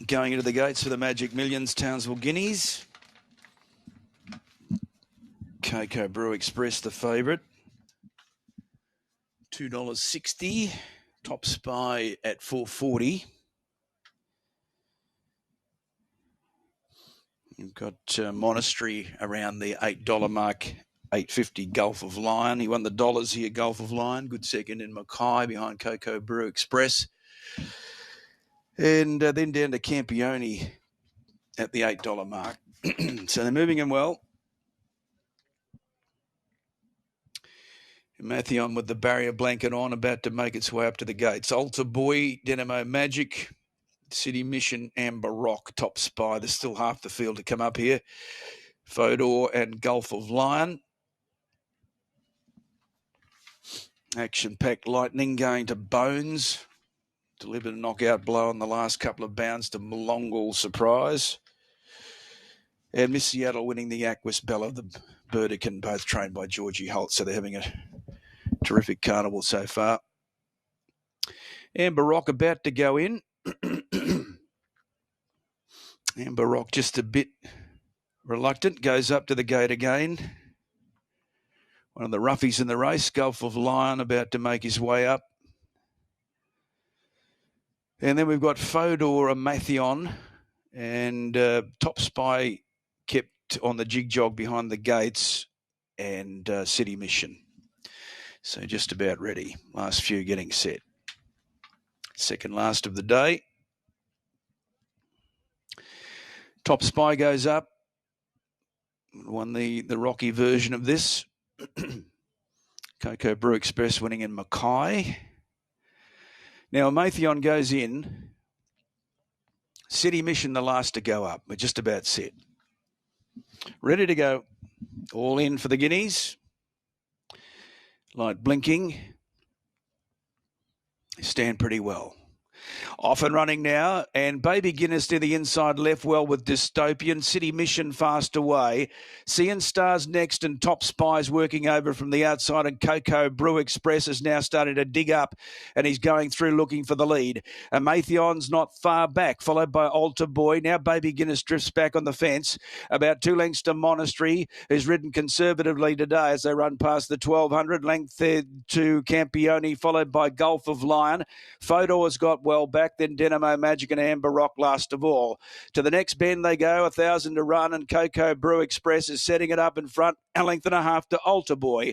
Going into the gates for the Magic Millions, Townsville Guineas. Cocoa Brew Express, the favourite. $2.60. Top Spy at $4.40. You've got Monastery around the $8 mark, $8.50 Gulf of Lion. He won the dollars here, Gulf of Lion. Good second in McConachy behind Cocoa Brew Express. And then down to Campione at the $8 mark. So they're moving him well. Mattheon with the barrier blanket on, about to make its way up to the gates. Altar Boy, Dynamo Magic, City Mission, Amber Rock, Top Spy. There's still half the field to come up here. Fodor and Gulf of Lion. Action-packed Lightning going to Bones. Delivered a knockout blow on the last couple of bounds to Molongal Surprise. And Miss Seattle winning the Aquas Bella, the Burdekin, both trained by Georgie Holt. So they're having a terrific carnival so far. Amber Rock about to go in. Amber Rock just a bit reluctant. Goes up to the gate again. One of the roughies in the race. Gulf of Lion about to make his way up. And then we've got Fodor and Mattheon. And Top Spy kept on the jig jog behind the gates. And City Mission. So just about ready. Last few getting set. Second last of the day. Top Spy goes up. Won the Rocky version of this. Cocoa Brew Express winning in Mackay. Now, Mattheon goes in. City Mission the last to go up. We're just about set. Ready to go. All in for the Guineas. Light blinking. Stand pretty well. Off and running now, and Baby Guinness to the inside left well with Dystopian. City Mission fast away. Seeing Stars next, and Top Spies working over from the outside, and Cocoa Brew Express is now starting to dig up, and he's going through looking for the lead. Mathion's not far back, followed by Altar Boy. Now Baby Guinness drifts back on the fence, about 2 lengths to Monastery, who's ridden conservatively today as they run past the 1200. Length there to Campione, followed by Gulf of Lion. Fodor's got well back, then Dynamo Magic and Amber Rock last of all. To the next bend they go, 1,000 to run, and Cocoa Brew Express is setting it up in front, a length and a half to Altar Boy.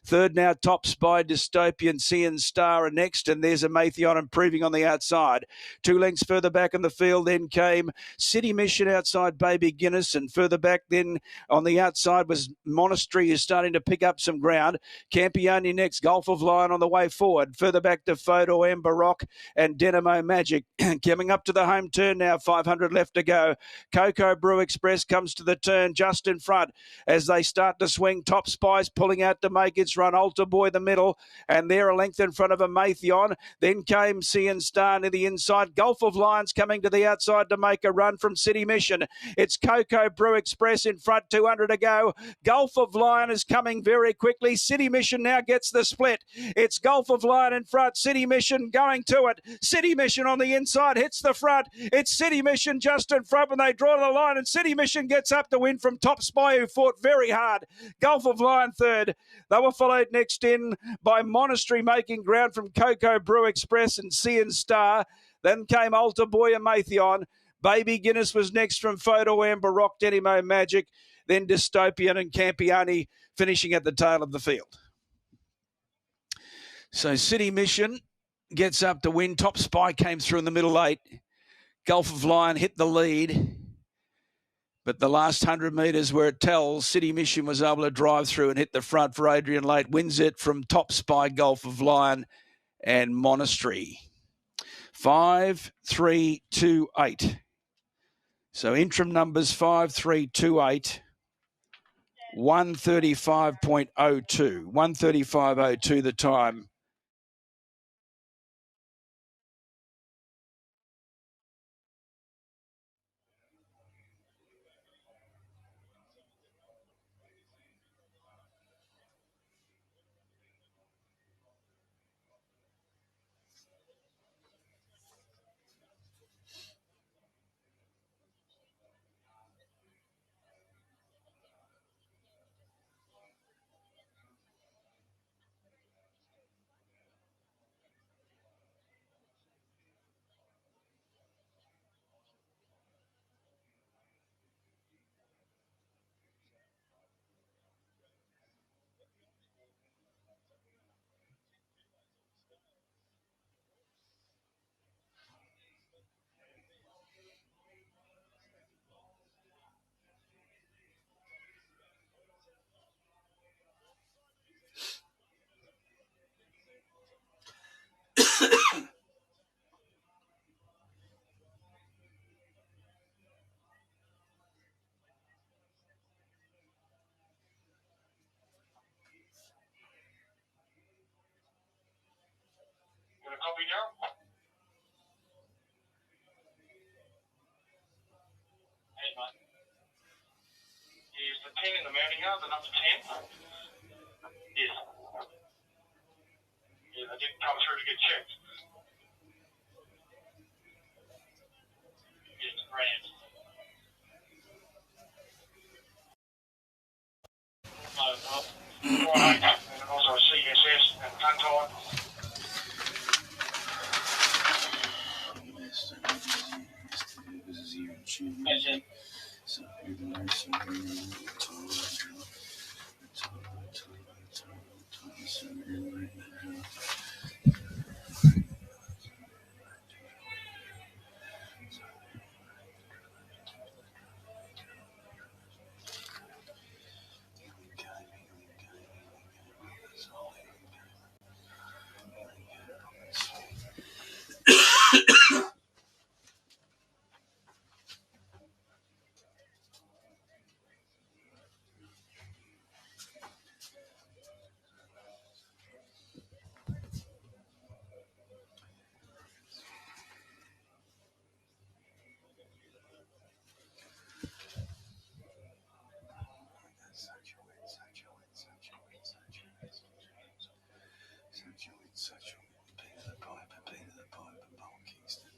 Third now, Top Spy, Dystopian, Seeing Star are next, and there's a Mattheon improving on the outside. 2 lengths further back in the field, then came City Mission outside Baby Guinness, and further back then on the outside was Monastery, is starting to pick up some ground. Campione next, Gulf of Lion on the way forward. Further back to Fodor, Amber Rock, and Dynamo Magic. Coming up to the home turn now, 500 left to go. Cocoa Brew Express comes to the turn just in front as they start to swing. Top Spies pulling out to make its run. Altar Boy the middle, and they're a length in front of a Mattheon. Then came Seeing Star near the inside. Gulf of Lions coming to the outside to make a run from City Mission. It's Cocoa Brew Express in front, 200 to go. Gulf of Lion is coming very quickly. City Mission now gets the split. It's Gulf of Lion in front. City Mission going to it. City Mission on the inside hits the front. It's City Mission just in front when they draw the line, and City Mission gets up to win from Top Spy, who fought very hard. Gulf of Lion third. They were followed next in by Monastery making ground from Cocoa Brew Express and Seeing Star. Then came Altar Boy and Mattheon. Baby Guinness was next from Fodor, Amber Rock, Dynamo Magic. Then Dystopian and Campione finishing at the tail of the field. So City Mission gets up to win. Top Spy came through in the middle 8. Gulf of Lion hit the lead. But the last 100 metres where it tells, City Mission was able to drive through and hit the front for Adrian Late. Wins it from Top Spy, Gulf of Lion and Monastery. 5, 3, 2, 8. So interim numbers 5, 3, 2, 8. 135.02. 135.02 the time. Such a Whit, Peter the Piper, Bold Kingston.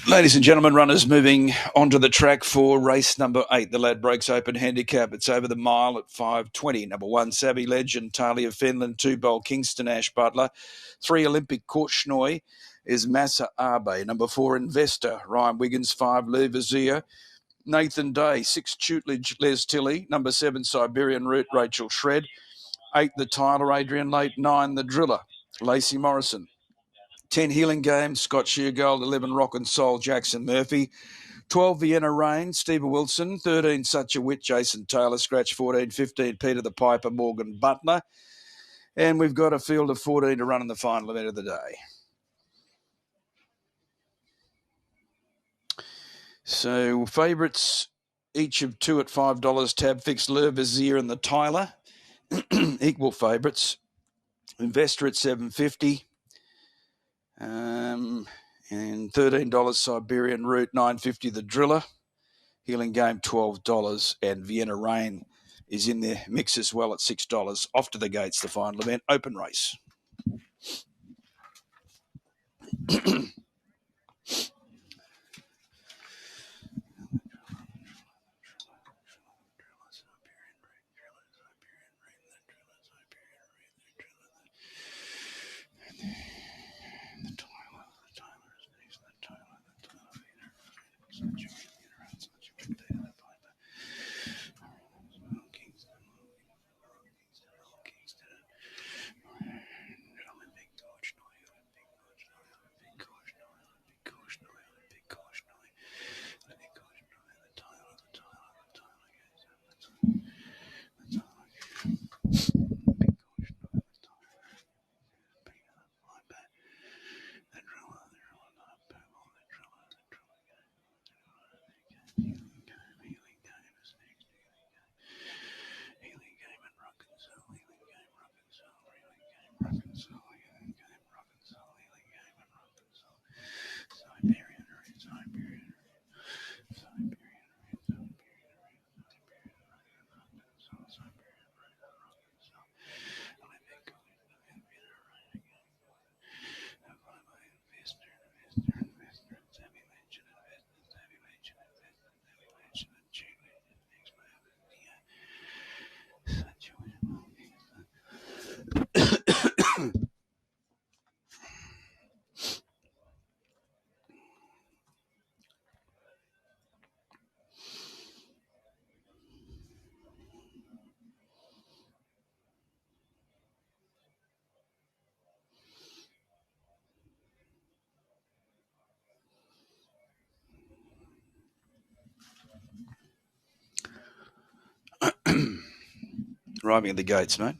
Ladies and gentlemen, runners moving onto the track for race number 8. The Ladbrokes Open Handicap. It's over the mile at 5:20. Number 1, Savvy Legend, Talia of Finland. 2, Bold Kingston, Ash Butler. 3, Olympic Korchnoi is Massa Abe. Number 4, Investor, Ryan Wiggins. 5, Luvazia, Nathan Day. 6, Tutelage, Les Tilley. Number 7, Siberian Route, Rachel Shred. 8, The Tyler, Adrian Late. 9, The Driller, Lacey Morrison. 10, Healing Game, Scott Sheargold. 11, Rock and Soul, Jackson Murphy. 12, Vienna Rain, Steve Wilson. 13, Such A Whit, Jason Taylor. Scratch 14, 15, Peter the Piper, Morgan Butler. And we've got a field of 14 to run in the final event of the day. So favourites, each of 2 at $5. Tab Fix, Lurvazier and the Tyler. Equal favourites. Investor at $7.50. And $13 Siberian Route, $9.50 the Driller. Healing Game, $12. And Vienna Rain is in the mix as well at $6. Off to the gates, the final event, open race. Arriving at the gates, mate.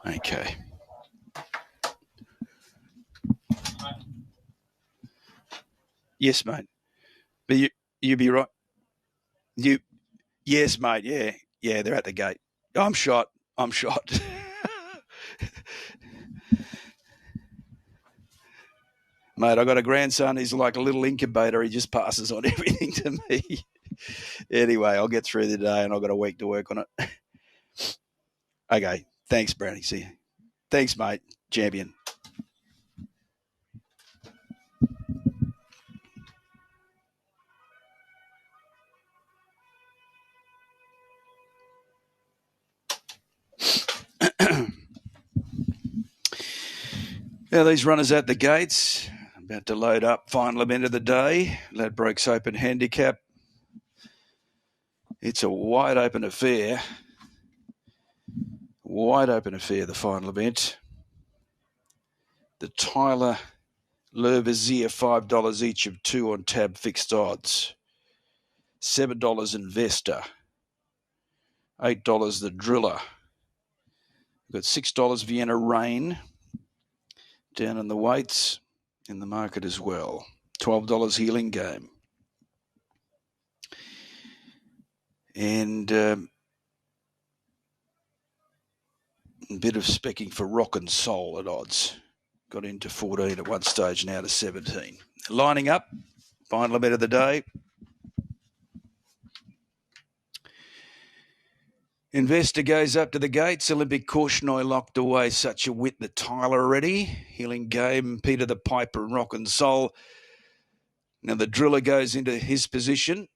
Okay. Yes, mate. But you be right. Yes, mate. Yeah. They're at the gate. I'm shot. Mate, I got a grandson. He's like a little incubator. He just passes on everything to me. Anyway, I'll get through the day, and I've got a week to work on it. Okay. Thanks, Brownie. See you. Thanks, mate. Champion. Now, these runners at the gates. About to load up. Final event of the day. Ladbrokes Open Handicap. It's a wide open affair. The final event. The Tyler Lervazier, $5 each of 2 on tab fixed odds. $7 Investor. $8 the Driller. We've got $6 Vienna Rain down in the weights in the market as well. $12 Healing Game. And a bit of specking for Rock and Soul at odds. Got into 14 at one stage, now to 17. Lining up, final event of the day. Investor goes up to the gates. Olympic Korchnoi locked away. Such a Whit, the Tyler already. Healing Game, Peter the Piper and Rock and Soul. Now the Driller goes into his position.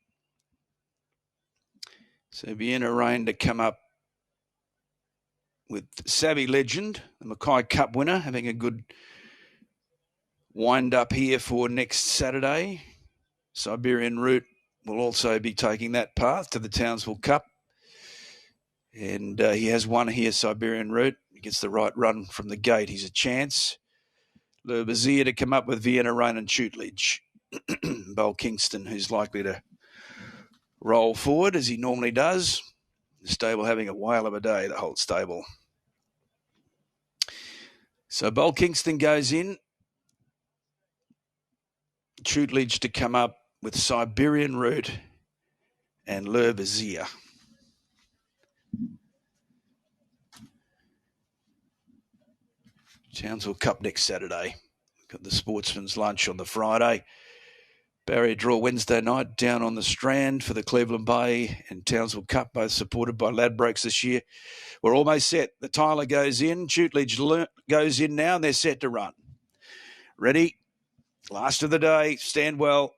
So Vienna Rain to come up with Savvy Legend, the Mackay Cup winner, having a good wind up here for next Saturday. Siberian Route will also be taking that path to the Townsville Cup. And he has won here, Siberian Route. He gets the right run from the gate. He's a chance. Lervazier to come up with Vienna Rain and Shootledge. Bold Kingston, who's likely to roll forward as he normally does. The stable having a whale of a day, the whole stable. So Bold Kingston goes in. Shootledge to come up with Siberian Route and Lervazier. Townsville Cup next Saturday. Got the Sportsman's Lunch on the Friday. Barrier draw Wednesday night down on the Strand for the Cleveland Bay and Townsville Cup, both supported by Ladbrokes this year. We're almost set. The Tyler goes in. Shootledge goes in now, and they're set to run. Ready? Last of the day. Stand well.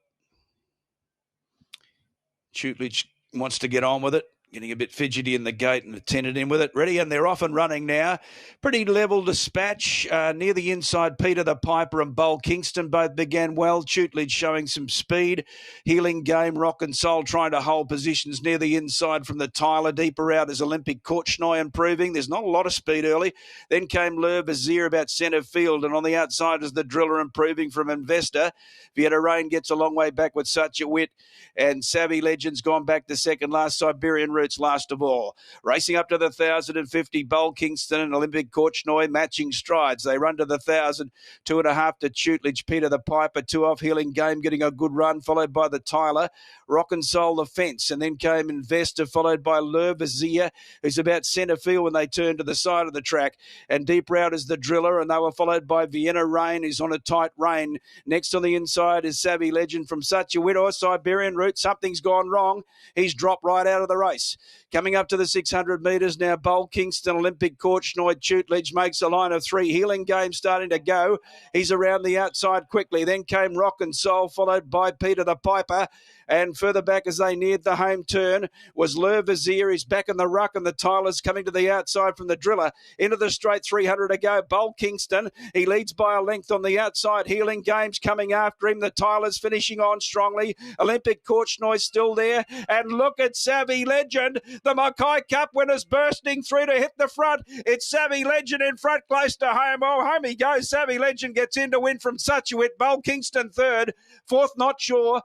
Shootledge wants to get on with it. Getting a bit fidgety in the gate and attended in with it. Ready, and they're off and running now. Pretty level dispatch. Near the inside, Peter the Piper and Bold Kingston both began well. Shootledge showing some speed. Healing Game, Rock and Soul trying to hold positions near the inside from the Tyler. Deeper out is Olympic Korchnoi improving. There's not a lot of speed early. Then came Lervazier about centre field, and on the outside is the Driller improving from Investor. Vienna Rain gets a long way back with Such a Whit, and Savvy Legend's gone back to second last. Siberian Routes last of all. Racing up to the 1,050, Bold Kingston and Olympic Korchnoi matching strides. They run to the 1,000, 2.5 to Shootledge, Peter the Piper, 2 off Healing Game, getting a good run, followed by the Tyler. Rock and Soul the fence, and then came Investor, followed by Lervazier, who's about centre field when they turn to the side of the track, and deep route is the Driller, and they were followed by Vienna Rain, who's on a tight rein. Next on the inside is Savvy Legend from Such a Whit or Siberian Route. Something's gone wrong. He's dropped right out of the race. Coming up to the 600 metres now, Bold Kingston, Olympic Korchnoi, Shootledge makes a line of 3. Healing Game starting to go. He's around the outside quickly. Then came Rock and Soul, followed by Peter the Piper. And further back as they neared the home turn was Lervazier. He's back in the ruck, and the Tyler's coming to the outside from the Driller. Into the straight, 300 to go. Bold Kingston, he leads by a length on the outside. Healing Game's coming after him. The Tyler's finishing on strongly. Olympic Korchnoi still there. And look at Savvy Legend. The Mackay Cup winners bursting through to hit the front. It's Savvy Legend in front, close to home. Oh, home he goes. Savvy Legend gets in to win from Such a Whit. Bold Kingston third. Fourth, not sure.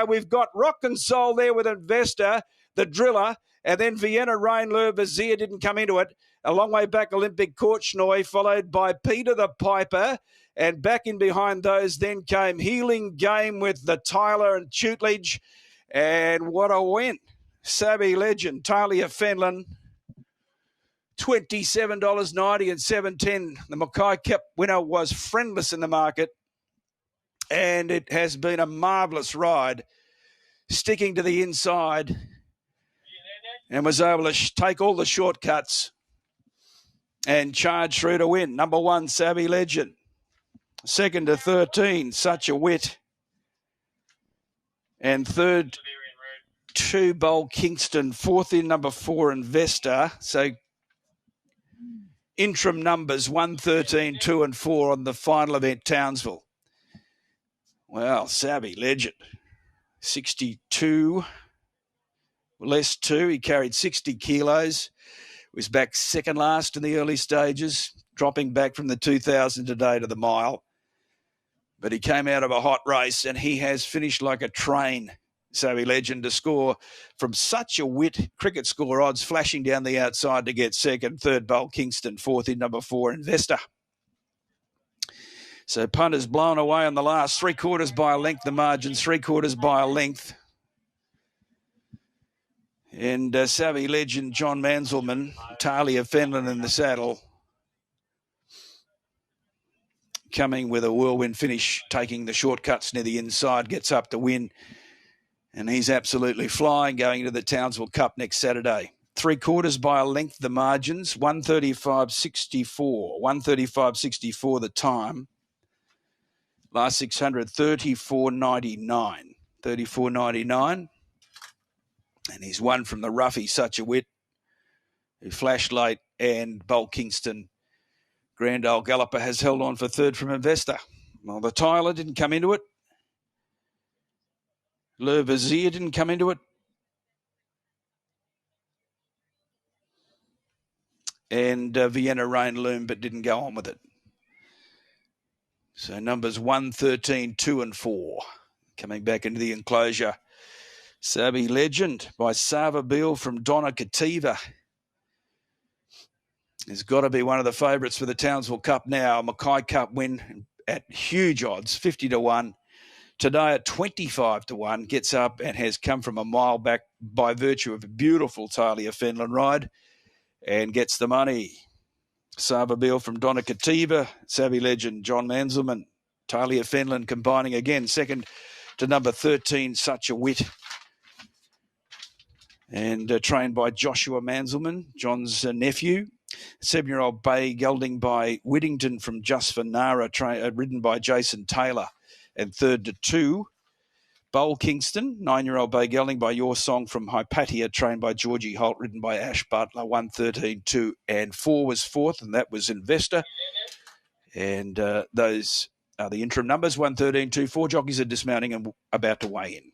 We've got Rock and Soul there with Investor, the Driller, And then Vienna Rain Le Vizier didn't come into it. A long way back, Olympic Korchnoi, followed by Peter the Piper. And back in behind those then came Healing Game with the Tyler and Tutledge. And what a win. Savvy Legend, Talia Fenlon, $27.90 and $7.10. The Mackay Cup winner was friendless in the market. And it has been a marvellous ride, sticking to the inside, and was able to take all the shortcuts and charge through to win. Number 1, Savvy Legend. Second to 13, Such A Whit. And third, 2, Bold Kingston. Fourth in number 4, Investor. So interim numbers 1, 13, 2 and 4 on the final event, Townsville. Well, Savvy Legend. 62 less 2. He carried 60 kilos. Was back second last in the early stages, dropping back from the 2,000 today to the mile. But he came out of a hot race, and he has finished like a train, Savvy Legend, to score from Such A Whit cricket score odds, flashing down the outside to get second. Third, Bold Kingston. Fourth in number 4, Investor. So punters blown away on the last 3/4 by a length, the margin 3/4 by a length. And Savvy Legend, John Manzelmann, Talia Fenlon in the saddle, coming with a whirlwind finish, taking the shortcuts near the inside, gets up to win. And he's absolutely flying, going into the Townsville Cup next Saturday. 3/4 by a length, the margins, 135.64. 135.64 the time. Last 600, 34.99. 34.99. And he's won from the roughie, Such A Whit, who flashed late, and Bold Kingston. Grand Old Galloper has held on for third from Investor. Well, the Tyler didn't come into it. Le Vizier didn't come into it. And Vienna Rain Loom, but didn't go on with it. So numbers 1, 13, 2 and 4. Coming back into the enclosure. Savvy Legend by Sava Beale from Donna Kativa. Has got to be one of the favourites for the Townsville Cup now. Mackay Cup win at huge odds, 50 to 1. Today at 25 to 1, gets up and has come from a mile back by virtue of a beautiful Talia Fenlon ride and gets the money. Sava Beale from Donna Kativa, Savvy Legend, John Manzelmann, Talia Fenlon combining again, second to number 13, Such A Whit. And trained by Joshua Manzelmann, John's nephew. 7-year-old Bay Gelding by Whittington from Just for Nara, ridden by Jason Taylor. And third to 2, Bold Kingston, 9-year-old Bay Gelding by Your Song from Hypatia, trained by Georgie Holt, ridden by Ash Butler. 1, 13, 2 and 4 was fourth, and that was Investor. And those are the interim numbers, 1, 13, 2. 4 jockeys are dismounting and about to weigh in.